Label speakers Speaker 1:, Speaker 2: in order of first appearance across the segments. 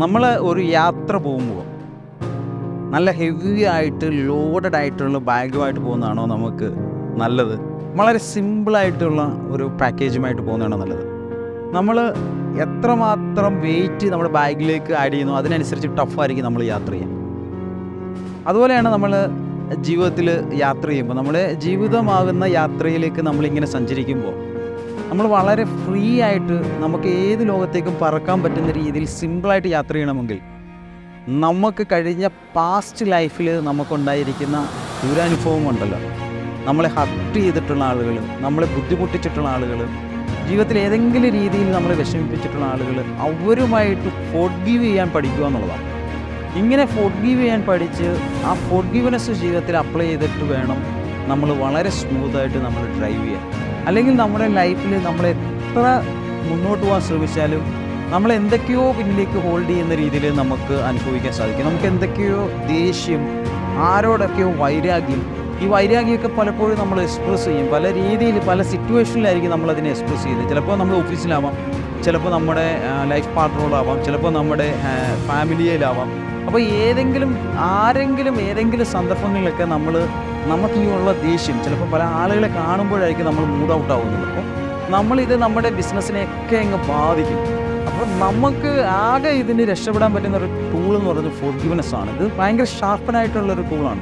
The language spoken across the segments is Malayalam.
Speaker 1: നമ്മൾ ഒരു യാത്ര പോകുമ്പോൾ നല്ല ഹെവി ആയിട്ട് ലോഡഡ് ആയിട്ടുള്ള ബാഗുമായിട്ട് പോകുന്നതാണോ നമുക്ക് നല്ലത്? വളരെ സിമ്പിളായിട്ടുള്ള ഒരു പാക്കേജുമായിട്ട് പോകുന്നതാണോ നല്ലത്? നമ്മൾ എത്രമാത്രം വെയിറ്റ് നമ്മുടെ ബാഗിലേക്ക് ആഡ് ചെയ്യുന്നു അതിനനുസരിച്ച് ടഫായിരിക്കും നമ്മൾ യാത്ര ചെയ്യാൻ. അതുപോലെയാണ് നമ്മൾ ജീവിതത്തിൽ യാത്ര ചെയ്യുമ്പോൾ, നമ്മുടെ ജീവിതമാകുന്ന യാത്രയിലേക്ക് നമ്മളിങ്ങനെ സഞ്ചരിക്കുമ്പോൾ നമ്മൾ വളരെ ഫ്രീ ആയിട്ട് നമുക്ക് ഏത് ലോകത്തേക്കും പറക്കാൻ പറ്റുന്ന രീതിയിൽ സിമ്പിളായിട്ട് യാത്ര ചെയ്യണമെങ്കിൽ നമുക്ക് കഴിഞ്ഞ പാസ്റ്റ് ലൈഫിൽ നമുക്കുണ്ടായിരിക്കുന്ന ദുരനുഭവം ഉണ്ടല്ലോ, നമ്മളെ ഹർട്ട് ചെയ്തിട്ടുള്ള ആളുകൾ, നമ്മളെ ബുദ്ധിമുട്ടിച്ചിട്ടുള്ള ആളുകൾ, ജീവിതത്തിൽ ഏതെങ്കിലും രീതിയിൽ നമ്മളെ വിഷമിപ്പിച്ചിട്ടുള്ള ആളുകൾ, അവരുമായിട്ട് ഫോർഗീവ് ചെയ്യാൻ പഠിക്കുക എന്നുള്ളതാണ്. ഇങ്ങനെ ഫോർഗീവ് ചെയ്യാൻ പഠിച്ച് ആ ഫോർഗീവ്നെസ് ജീവിതത്തിൽ അപ്ലൈ ചെയ്തിട്ട് വേണം നമ്മൾ വളരെ സ്മൂത്തായിട്ട് നമ്മൾ ഡ്രൈവ് ചെയ്യാൻ. അല്ലെങ്കിൽ നമ്മുടെ ലൈഫിൽ നമ്മൾ എത്ര മുന്നോട്ട് പോകാൻ ശ്രമിച്ചാലും നമ്മൾ എന്തൊക്കെയോ പിന്നിലേക്ക് ഹോൾഡ് ചെയ്യുന്ന രീതിയിൽ നമുക്ക് അനുഭവിക്കാൻ സാധിക്കും. നമുക്ക് എന്തൊക്കെയോ ദേഷ്യം, ആരോടൊക്കെയോ വൈരാഗ്യം, ഈ വൈരാഗ്യമൊക്കെ പലപ്പോഴും നമ്മൾ എക്സ്പ്രസ് ചെയ്യും. പല രീതിയിൽ പല സിറ്റുവേഷനിലായിരിക്കും നമ്മളതിനെ എക്സ്പ്രസ് ചെയ്യുന്നത്. ചിലപ്പോൾ നമ്മൾ ഓഫീസിലാവാം, ചിലപ്പോൾ നമ്മുടെ ലൈഫ് പാർട്ട്ണറോടാവാം, ചിലപ്പോൾ നമ്മുടെ ഫാമിലിയിലാവാം. അപ്പോൾ ആരെങ്കിലും ഏതെങ്കിലും സന്ദർഭങ്ങളിലൊക്കെ നമുക്ക് ഈ ഉള്ള ദേഷ്യം ചിലപ്പോൾ പല ആളുകളെ കാണുമ്പോഴായിരിക്കും നമ്മൾ മൂഡ് ഔട്ട് ആവുന്നത്. അപ്പോൾ നമ്മളിത് നമ്മുടെ ബിസിനസ്സിനെയൊക്കെ അങ്ങ് ബാധിക്കും. അപ്പോൾ നമുക്ക് ആകെ ഇതിന് രക്ഷപ്പെടാൻ പറ്റുന്ന ഒരു ടൂൾ എന്ന് പറയുന്നത് ഫോർഗീവ്നെസ് ആണ്. ഇത് ഭയങ്കര ഷാർപ്പനായിട്ടുള്ളൊരു ടൂളാണ്.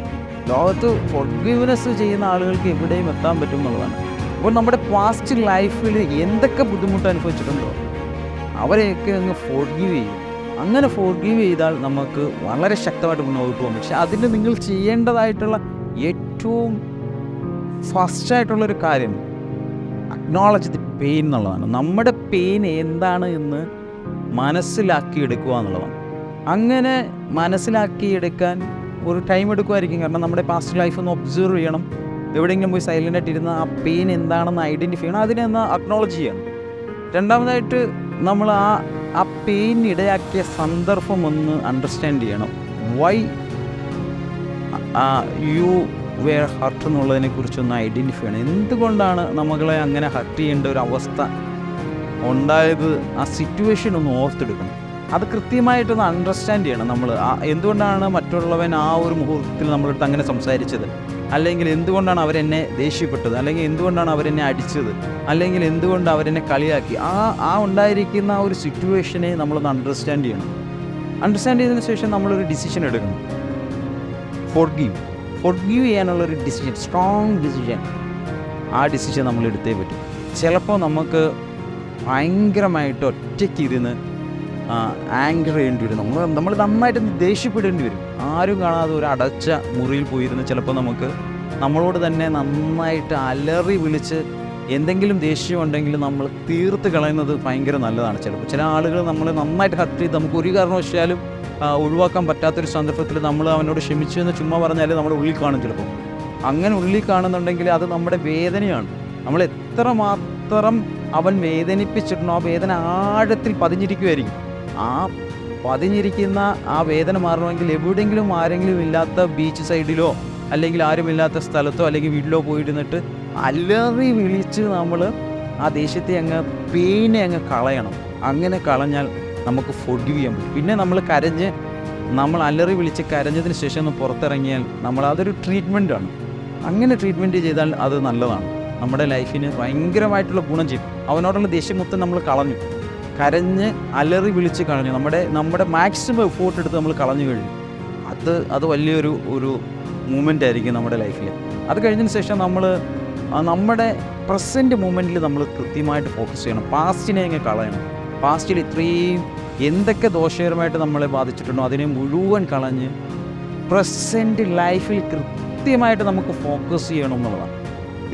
Speaker 1: ലോകത്ത് ഫോർഗീവ്നെസ് ചെയ്യുന്ന ആളുകൾക്ക് എവിടെയും എത്താൻ പറ്റും എന്നുള്ളതാണ്. അപ്പോൾ നമ്മുടെ പാസ്റ്റ് ലൈഫിൽ എന്തൊക്കെ ബുദ്ധിമുട്ട് അനുഭവിച്ചിട്ടുണ്ടോ അവരെയൊക്കെ അങ്ങ് ഫോർഗീവ് ചെയ്യും. അങ്ങനെ ഫോർഗീവ് ചെയ്താൽ നമുക്ക് വളരെ ശക്തമായിട്ട് മുന്നോട്ട് പോകാം. പക്ഷെ അതിന് നിങ്ങൾ ചെയ്യേണ്ടതായിട്ടുള്ള ഏറ്റവും ഫസ്റ്റായിട്ടുള്ളൊരു കാര്യം അക്നോളജ് ദി പെയിൻ എന്നുള്ളതാണ്. നമ്മുടെ പെയിൻ എന്താണ് എന്ന് മനസ്സിലാക്കിയെടുക്കുക എന്നുള്ളതാണ്. അങ്ങനെ മനസ്സിലാക്കിയെടുക്കാൻ ഒരു ടൈം എടുക്കുമായിരിക്കും. കാരണം നമ്മുടെ പാസ്റ്റ് ലൈഫ് ഒന്ന് ഒബ്സർവ് ചെയ്യണം. എവിടെയെങ്കിലും പോയി സൈലൻ്റായിട്ട് ഇരുന്ന് ആ പെയിൻ എന്താണെന്ന് ഐഡൻറ്റിഫൈ ചെയ്യണം, അതിനെ ഒന്ന് അക്നോളജ് ചെയ്യണം. രണ്ടാമതായിട്ട് നമ്മൾ ആ പെയിൻ ഇടയാക്കിയ സന്ദർഭം ഒന്ന് അണ്ടർസ്റ്റാൻഡ് ചെയ്യണം. വൈ യു വേർ ഹർട്ട് എന്നുള്ളതിനെ കുറിച്ചൊന്ന് ഐഡൻറ്റിഫൈ ചെയ്യണം. എന്തുകൊണ്ടാണ് നമ്മളെ അങ്ങനെ ഹർട്ട് ചെയ്യേണ്ട ഒരു അവസ്ഥ ഉണ്ടായത്, ആ സിറ്റുവേഷൻ ഒന്ന് ഓർത്തെടുക്കണം. അത് കൃത്യമായിട്ടൊന്ന് അണ്ടർസ്റ്റാൻഡ് ചെയ്യണം. നമ്മൾ എന്തുകൊണ്ടാണ് മറ്റുള്ളവൻ ആ ഒരു മുഹൂർത്തത്തിൽ നമ്മളടുത്ത് അങ്ങനെ സംസാരിച്ചത്, അല്ലെങ്കിൽ എന്തുകൊണ്ടാണ് അവരെന്നെ ദേഷ്യപ്പെട്ടത്, അല്ലെങ്കിൽ എന്തുകൊണ്ടാണ് അവരെന്നെ അടിച്ചത്, അല്ലെങ്കിൽ എന്തുകൊണ്ട് അവരെന്നെ കളിയാക്കി, ആ ഉണ്ടായിരിക്കുന്ന ആ ഒരു സിറ്റുവേഷനെ നമ്മളൊന്ന് അണ്ടർസ്റ്റാൻഡ് ചെയ്യണം. അണ്ടർസ്റ്റാൻഡ് ചെയ്തതിന് ശേഷം നമ്മളൊരു ഡിസിഷൻ എടുക്കണം. ഫോർഗീവ് ചെയ്യാനുള്ളൊരു ഡിസിഷൻ, സ്ട്രോങ് ഡിസിഷൻ. ആ ഡിസിഷൻ നമ്മൾ എടുത്തേ പറ്റും. ചിലപ്പോൾ നമുക്ക് ഭയങ്കരമായിട്ട് ഒറ്റയ്ക്കിരുന്ന് ആങ്കർ ചെയ്യേണ്ടി വരും. നമ്മൾ നന്നായിട്ട് ദേഷ്യപ്പെടേണ്ടി വരും. ആരും കാണാതെ ഒരു അടച്ച മുറിയിൽ പോയിരുന്ന് ചിലപ്പോൾ നമ്മളോട് തന്നെ നന്നായിട്ട് അലറി വിളിച്ച് എന്തെങ്കിലും ദേഷ്യം ഉണ്ടെങ്കിൽ നമ്മൾ തീർത്ത് കളയുന്നത് ഭയങ്കര നല്ലതാണ്. ചില ആളുകൾ നമ്മൾ നന്നായിട്ട് ഹർട്ട് ചെയ്ത് നമുക്ക് ഒരു കാരണവശാലും ഒഴിവാക്കാൻ പറ്റാത്തൊരു സന്ദർഭത്തിൽ നമ്മൾ അവനോട് ക്ഷമിച്ചു എന്ന് ചുമ്മാ പറഞ്ഞാൽ നമ്മുടെ ഉള്ളിൽ കാണും. ചിലപ്പോൾ അങ്ങനെ ഉള്ളിൽ കാണുന്നുണ്ടെങ്കിൽ അത് നമ്മുടെ വേദനയാണ്. നമ്മൾ എത്രമാത്രം അവൻ വേദനിപ്പിച്ചിട്ടുണ്ടോ ആ വേദന ആഴത്തിൽ പതിഞ്ഞിരിക്കുമായിരിക്കും. ആ പതിഞ്ഞിരിക്കുന്ന ആ വേദന മാറണമെങ്കിൽ എവിടെയെങ്കിലും ആരെങ്കിലും ഇല്ലാത്ത ബീച്ച് സൈഡിലോ അല്ലെങ്കിൽ ആരുമില്ലാത്ത സ്ഥലത്തോ അല്ലെങ്കിൽ വീട്ടിലോ പോയിരുന്നിട്ട് അലറി വിളിച്ച് നമ്മൾ ആ ദേഷ്യത്തെ പെയിനെ കളയണം. അങ്ങനെ കളഞ്ഞാൽ നമുക്ക് ഫോർഗീവ് ചെയ്യാൻ പറ്റും. പിന്നെ നമ്മൾ അലറി വിളിച്ച് കരഞ്ഞതിന് ശേഷം ഒന്ന് പുറത്തിറങ്ങിയാൽ അതൊരു ട്രീറ്റ്മെൻറ്റാണ്. അങ്ങനെ ട്രീറ്റ്മെൻറ്റ് ചെയ്താൽ അത് നല്ലതാണ്. നമ്മുടെ ലൈഫിന് ഭയങ്കരമായിട്ടുള്ള ഗുണം ചെയ്യും. അവനോടുള്ള ദേഷ്യം മൊത്തം നമ്മൾ കളഞ്ഞു, കരഞ്ഞ് അലറി വിളിച്ച് കളഞ്ഞു, നമ്മുടെ മാക്സിമം എഫോർട്ട് എടുത്ത് നമ്മൾ കളഞ്ഞു കഴിഞ്ഞു. അത് വലിയൊരു മൂമെൻ്റ് ആയിരിക്കും നമ്മുടെ ലൈഫിൽ. അത് കഴിഞ്ഞതിന് ശേഷം നമ്മുടെ പ്രസൻറ്റ് മൂമെൻറ്റിൽ നമ്മൾ കൃത്യമായിട്ട് ഫോക്കസ് ചെയ്യണം. പാസ്റ്റിനെ കളയണം. പാസ്റ്റിൽ ഇത്രയും എന്തൊക്കെ ദോഷകരമായിട്ട് നമ്മളെ ബാധിച്ചിട്ടുണ്ടോ അതിനെ മുഴുവൻ കളഞ്ഞ് പ്രസൻറ്റ് ലൈഫിൽ കൃത്യമായിട്ട് നമുക്ക് ഫോക്കസ് ചെയ്യണം എന്നുള്ളതാണ്.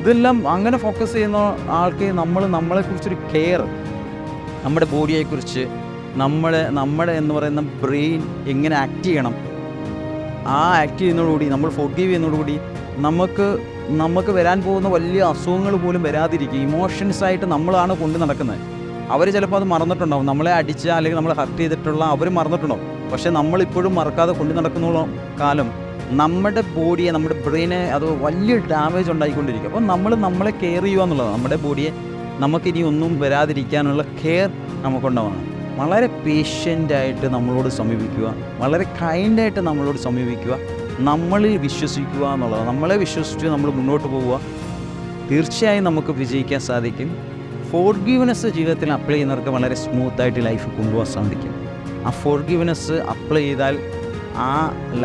Speaker 1: ഇതെല്ലാം അങ്ങനെ ഫോക്കസ് ചെയ്യുന്ന ആൾക്ക് നമ്മളെക്കുറിച്ചൊരു കെയർ, നമ്മുടെ ബോഡിയെക്കുറിച്ച്, നമ്മുടെ എന്ന് പറയുന്ന ബ്രെയിൻ എങ്ങനെ ആക്ട് ചെയ്യണം, ആ ആക്ട് ചെയ്യുന്നതോടുകൂടി നമ്മൾ ഫോർഗീവ് ചെയ്യുന്നതോടുകൂടി നമുക്ക് വരാൻ പോകുന്ന വലിയ അസുഖങ്ങൾ പോലും വരാതിരിക്കും. ഇമോഷൻസായിട്ട് നമ്മളാണ് കൊണ്ട് നടക്കുന്നത്. അവർ ചിലപ്പോൾ അത് മറന്നിട്ടുണ്ടാവും. നമ്മളെ അടിച്ച അല്ലെങ്കിൽ നമ്മളെ ഹർട്ട് ചെയ്തിട്ടുള്ള അവർ മറന്നിട്ടുണ്ടാവും. പക്ഷേ നമ്മളിപ്പോഴും മറക്കാതെ കൊണ്ട് നടക്കുന്ന കാലം നമ്മുടെ ബോഡിയെ, നമ്മുടെ ബ്രെയിനെ അത് വലിയ ഡാമേജ് ഉണ്ടായിക്കൊണ്ടിരിക്കും. അപ്പോൾ നമ്മളെ കെയർ ചെയ്യുക എന്നുള്ളതാണ്. നമ്മുടെ ബോഡിയെ നമുക്കിനി ഒന്നും വരാതിരിക്കാനുള്ള കെയർ നമുക്കുണ്ടാവണം. വളരെ പേഷ്യൻ്റായിട്ട് നമ്മളോട് സമീപിക്കുക, വളരെ കൈൻഡായിട്ട് നമ്മളോട് സമീപിക്കുക, നമ്മളിൽ വിശ്വസിക്കുക എന്നുള്ളത്. നമ്മളെ വിശ്വസിച്ച് നമ്മൾ മുന്നോട്ട് പോവുക, തീർച്ചയായും നമുക്ക് വിജയിക്കാൻ സാധിക്കും. ഫോർഗീവ്നെസ് ജീവിതത്തിൽ അപ്ലൈ ചെയ്യുന്നവർക്ക് വളരെ സ്മൂത്തായിട്ട് ലൈഫ് കൊണ്ടുപോകാൻ സാധിക്കും. ആ ഫോർഗീവ്നെസ് അപ്ലൈ ചെയ്താൽ ആ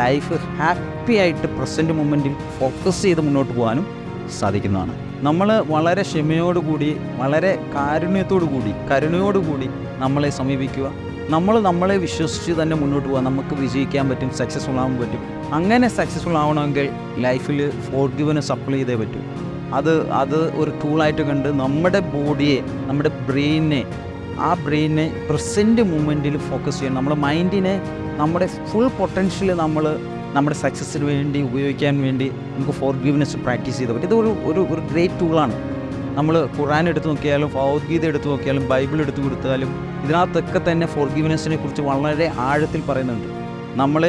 Speaker 1: ലൈഫ് ഹാപ്പി ആയിട്ട് പ്രസൻറ്റ് മൊമെൻറ്റിൽ ഫോക്കസ് ചെയ്ത് മുന്നോട്ട് പോകാനും സാധിക്കുന്നതാണ്. നമ്മൾ വളരെ ക്ഷമയോടുകൂടി, വളരെ കരുണയോടുകൂടി നമ്മളെ സമീപിക്കുക. നമ്മളെ വിശ്വസിച്ച് തന്നെ മുന്നോട്ട് പോകാൻ നമുക്ക് വിജയിക്കാൻ പറ്റും, സക്സസ്ഫുൾ ആകാൻ പറ്റും. അങ്ങനെ സക്സസ്ഫുൾ ആവണമെങ്കിൽ ലൈഫിൽ ഫോർഗീവ്നെസ് അപ്ലൈ ചെയ്തേ പറ്റും. അത് ഒരു ടൂളായിട്ട് കണ്ട് നമ്മുടെ ബോഡിയെ, നമ്മുടെ ബ്രെയിനെ പ്രസൻറ്റ് മൂമെൻറ്റിൽ ഫോക്കസ് ചെയ്യണം. നമ്മുടെ മൈൻഡിനെ, നമ്മുടെ ഫുൾ പൊട്ടൻഷ്യൽ നമ്മുടെ സക്സസ്സിന് വേണ്ടി ഉപയോഗിക്കാൻ വേണ്ടി നമുക്ക് ഫോർഗീവ്നെസ് പ്രാക്ടീസ് ചെയ്ത് പറ്റും. ഇത് ഒരു ഗ്രേറ്റ് ടൂളാണ്. നമ്മൾ ഖുർആൻ എടുത്ത് നോക്കിയാലും, ഭഗവത്ഗീത എടുത്ത് നോക്കിയാലും, ബൈബിൾ എടുത്ത് കൊടുത്താലും ഇതിനകത്തൊക്കെ തന്നെ ഫോർഗീവ്നെസ്സിനെ കുറിച്ച് വളരെ ആഴത്തിൽ പറയുന്നുണ്ട്. നമ്മൾ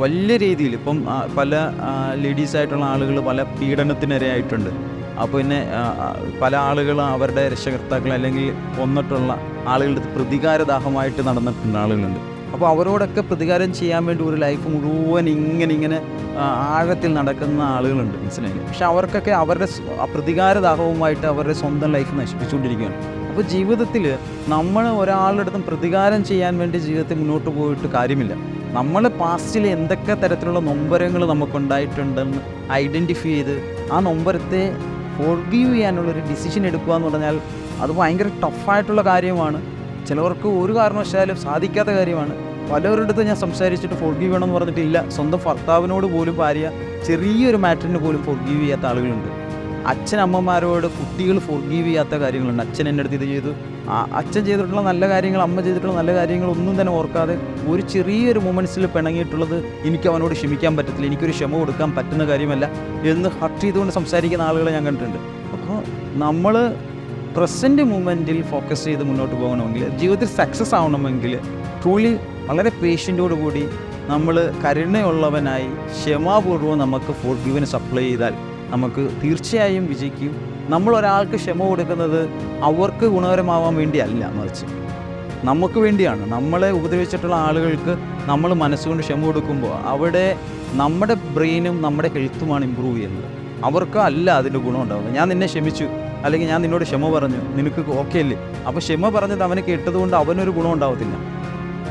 Speaker 1: വലിയ രീതിയിൽ ഇപ്പം പല ലേഡീസായിട്ടുള്ള ആളുകൾ പല പീഡനത്തിനിരയായിട്ടുണ്ട്. അപ്പോൾ പിന്നെ പല ആളുകൾ അവരുടെ രക്ഷകർത്താക്കൾ അല്ലെങ്കിൽ കൊന്നിട്ടുള്ള ആളുകളുടെ പ്രതികാരദാഹമായിട്ട് നടന്നിട്ടുള്ള ആളുകളുണ്ട്. അപ്പോൾ അവരോടൊക്കെ പ്രതികാരം ചെയ്യാൻ വേണ്ടി ഒരു ലൈഫ് മുഴുവൻ ഇങ്ങനെ ആഴത്തിൽ നടക്കുന്ന ആളുകളുണ്ട്, മനസ്സിലായില്ലേ? പക്ഷെ അവർക്കൊക്കെ അവരുടെ പ്രതികാരദാഹവുമായിട്ട് അവരുടെ സ്വന്തം ലൈഫ് നശിപ്പിച്ചുകൊണ്ടിരിക്കുകയാണ്. അപ്പോൾ ജീവിതത്തിൽ നമ്മൾ ഒരാളുടെ അടുത്തും പ്രതികാരം ചെയ്യാൻ വേണ്ടി ജീവിതത്തിൽ മുന്നോട്ട് പോയിട്ട് കാര്യമില്ല. നമ്മൾ പാസ്റ്റിൽ എന്തൊക്കെ തരത്തിലുള്ള നൊമ്പരങ്ങൾ നമുക്കുണ്ടായിട്ടുണ്ടെന്ന് ഐഡൻറ്റിഫൈ ചെയ്ത് ആ നൊമ്പരത്തെ ഫോർഗീവ് ചെയ്യാനുള്ളൊരു ഡിസിഷൻ എടുക്കുക എന്ന് പറഞ്ഞാൽ അത് ഭയങ്കര ടഫായിട്ടുള്ള കാര്യമാണ്. ചിലവർക്ക് ഒരു കാരണവശാലും സാധിക്കാത്ത കാര്യമാണ്. പലരുടെ അടുത്ത് ഞാൻ സംസാരിച്ചിട്ട് ഫോർഗീവ് ചെയ്യണമെന്ന് പറഞ്ഞിട്ടില്ല. സ്വന്തം ഭർത്താവിനോട് പോലും ഭാര്യ ചെറിയൊരു മാറ്ററിന് പോലും ഫോർഗീവ് ചെയ്യാത്ത ആളുകളുണ്ട്. അച്ഛനമ്മമാരോട് കുട്ടികൾ ഫോർഗീവ് ചെയ്യാത്ത കാര്യങ്ങളുണ്ട്. അച്ഛൻ എൻ്റെ അടുത്ത് ഇത് ചെയ്തു, അച്ഛൻ ചെയ്തിട്ടുള്ള നല്ല കാര്യങ്ങൾ, അമ്മ ചെയ്തിട്ടുള്ള നല്ല കാര്യങ്ങൾ ഒന്നും തന്നെ ഓർക്കാതെ ഒരു ചെറിയൊരു മൊമെൻറ്റ്സിൽ പിണങ്ങിയിട്ടുള്ളത് എനിക്ക് അവനോട് ക്ഷമിക്കാൻ പറ്റത്തില്ല, എനിക്കൊരു ക്ഷമ കൊടുക്കാൻ പറ്റുന്ന കാര്യമല്ല എന്ന് ഹർട്ട് ചെയ്തുകൊണ്ട് സംസാരിക്കുന്ന ആളുകളെ ഞാൻ കണ്ടിട്ടുണ്ട്. അപ്പോൾ നമ്മൾ പ്രസൻറ്റ് മൂമെൻറ്റിൽ ഫോക്കസ് ചെയ്ത് മുന്നോട്ട് പോകണമെങ്കിൽ, ജീവിതത്തിൽ സക്സസ് ആവണമെങ്കിൽ ട്രൂലി വളരെ പേഷ്യൻ്റോടുകൂടി നമ്മൾ കരുണയുള്ളവനായി ക്ഷമാപൂർവ്വം നമുക്ക് ഫോർഗീവ്നെസ് അപ്ലൈ ചെയ്താൽ നമുക്ക് തീർച്ചയായും വിജയിക്കും. നമ്മൾ ഒരാൾക്ക് ക്ഷമ കൊടുക്കുന്നത് അവർക്ക് ഗുണകരമാവാൻ വേണ്ടിയല്ല, മറിച്ച് നമുക്ക് വേണ്ടിയാണ്. നമ്മളെ ഉപദ്രവിച്ചിട്ടുള്ള ആളുകൾക്ക് നമ്മൾ മനസ്സുകൊണ്ട് ക്ഷമ കൊടുക്കുമ്പോൾ അവിടെ നമ്മുടെ ബ്രെയിനും നമ്മുടെ ഹെൽത്തുമാണ് ഇമ്പ്രൂവ് ചെയ്യുന്നത്. അവർക്ക് അല്ല അതിൻ്റെ ഗുണം ഉണ്ടാവുന്നത്. ഞാൻ നിന്നെ ക്ഷമിച്ചു, അല്ലെങ്കിൽ ഞാൻ നിന്നോട് ക്ഷമ പറഞ്ഞു, നിനക്ക് ഓക്കെ അല്ലേ? അപ്പോൾ ക്ഷമ പറഞ്ഞത് അവന് കേട്ടതുകൊണ്ട് അവനൊരു ഗുണം ഉണ്ടാവത്തില്ല.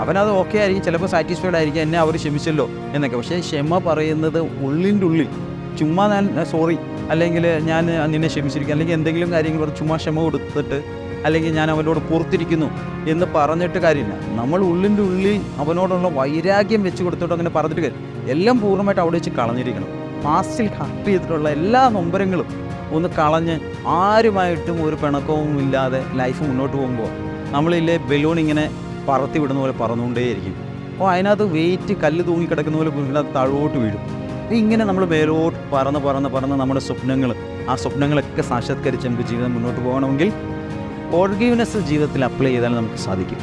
Speaker 1: അവനത് ഓക്കെ ആയിരിക്കും, ചിലപ്പോൾ സാറ്റിസ്ഫൈഡ് ആയിരിക്കും, എന്നെ അവർ ക്ഷമിച്ചല്ലോ എന്നൊക്കെ. പക്ഷേ ക്ഷമ പറയുന്നത് ഉള്ളിൻ്റെ ഉള്ളിൽ ചുമ്മാ ഞാൻ സോറി, അല്ലെങ്കിൽ ഞാൻ നിന്നെ ക്ഷമിച്ചിരിക്കും, അല്ലെങ്കിൽ എന്തെങ്കിലും കാര്യങ്ങൾ പറഞ്ഞ് ചുമ്മാ ക്ഷമ കൊടുത്തിട്ട്, അല്ലെങ്കിൽ ഞാൻ അവനോട് പുറത്തിരിക്കുന്നു എന്ന് പറഞ്ഞിട്ട് കാര്യമില്ല. നമ്മൾ ഉള്ളിൻ്റെ ഉള്ളിൽ അവനോടുള്ള വൈരാഗ്യം വെച്ച് കൊടുത്തിട്ട് അങ്ങനെ പറഞ്ഞിട്ട് കാര്യം എല്ലാം പൂർണ്ണമായിട്ട് അവിടെ വെച്ച് കളഞ്ഞിരിക്കണം. പാസ്റ്റിൽ ഹർട്ട് ചെയ്തിട്ടുള്ള എല്ലാ നൊമ്പരങ്ങളും ഒന്ന് കളഞ്ഞ് ആരുമായിട്ടും ഒരു പിണക്കവും ഇല്ലാതെ ലൈഫ് മുന്നോട്ട് പോകുമ്പോൾ നമ്മളില്ലേ ബലൂൺ ഇങ്ങനെ പറത്തി വിടുന്ന പോലെ പറന്നുകൊണ്ടേയിരിക്കും. അപ്പോൾ അതിനകത്ത് വെയിറ്റ് കല്ല് തൂങ്ങിക്കിടക്കുന്ന പോലെ അതിനകത്ത് താഴോട്ട് വീഴും. ഇങ്ങനെ നമ്മൾ മേലോട്ട് പറന്ന് നമ്മുടെ സ്വപ്നങ്ങളൊക്കെ സാക്ഷാത്കരിച്ച് നമുക്ക് ജീവിതം മുന്നോട്ട് പോകണമെങ്കിൽ ഫോർഗീവ്നെസ് ജീവിതത്തിൽ അപ്ലൈ ചെയ്താൽ നമുക്ക് സാധിക്കും.